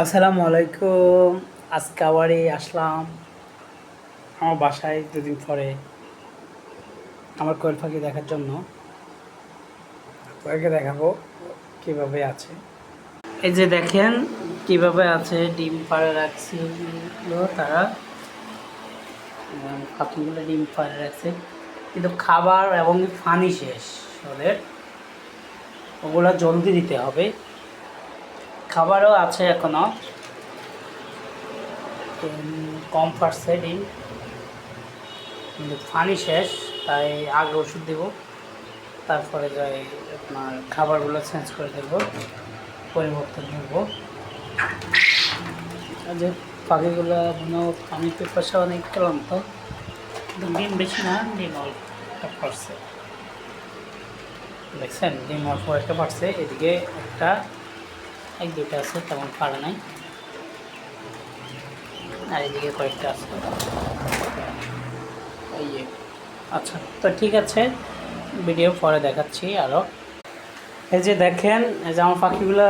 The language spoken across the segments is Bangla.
আসসালামু আলাইকুম। আজকে আবারই আসলাম আমার বাসায় দুদিন পরে আমার কোয়েল পাখি দেখার জন্য। আপনাকে দেখাবো কিভাবে আছে। এই যে দেখেন কিভাবে আছে, ডিম পাড়ে রাখছিল তারা, পাখিগুলো ডিম পাড়ে রাখছে, কিন্তু খাবার এবং পানি শেষ ওদের, ওগুলো জলদি দিতে হবে। খাবারও আছে এখনো, কম পারছে ডিম, কিন্তু পানি শেষ, তাই আগে ওষুধ দেবো, তারপরে যাই আপনার খাবারগুলো চেঞ্জ করে দেবো, পরিবর্তন করবো। আর যে পাখিগুলো পানি পেপাসা অনেক ক্লান্ত, কিন্তু ডিম বেশি না, ডিম অল্প পারছে। দেখছেন ডিম অল্প একটা পারছে, এদিকে একটা এক দুটো আছে, তেমন পারে নাই, আর এদিকে কয়েকটা আছে এই যে। আচ্ছা, তো ঠিক আছে, ভিডিও পরে দেখাচ্ছি আরও। এই যে দেখেন, এই যে আমার পাখিগুলো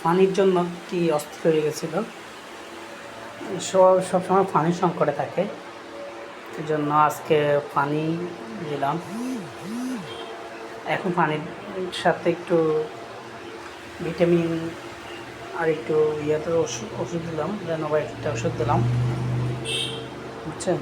পানির জন্য কি অস্থির হয়ে গেছিলো, সবসময় পানির সংকটে থাকে, এই জন্য আজকে পানি দিলাম। এখন পানির সাথে একটু ভিটামিন আর একটু ওষুধ দিলাম, রেনোভাইট একটা ওষুধ দিলাম, বুঝছেন।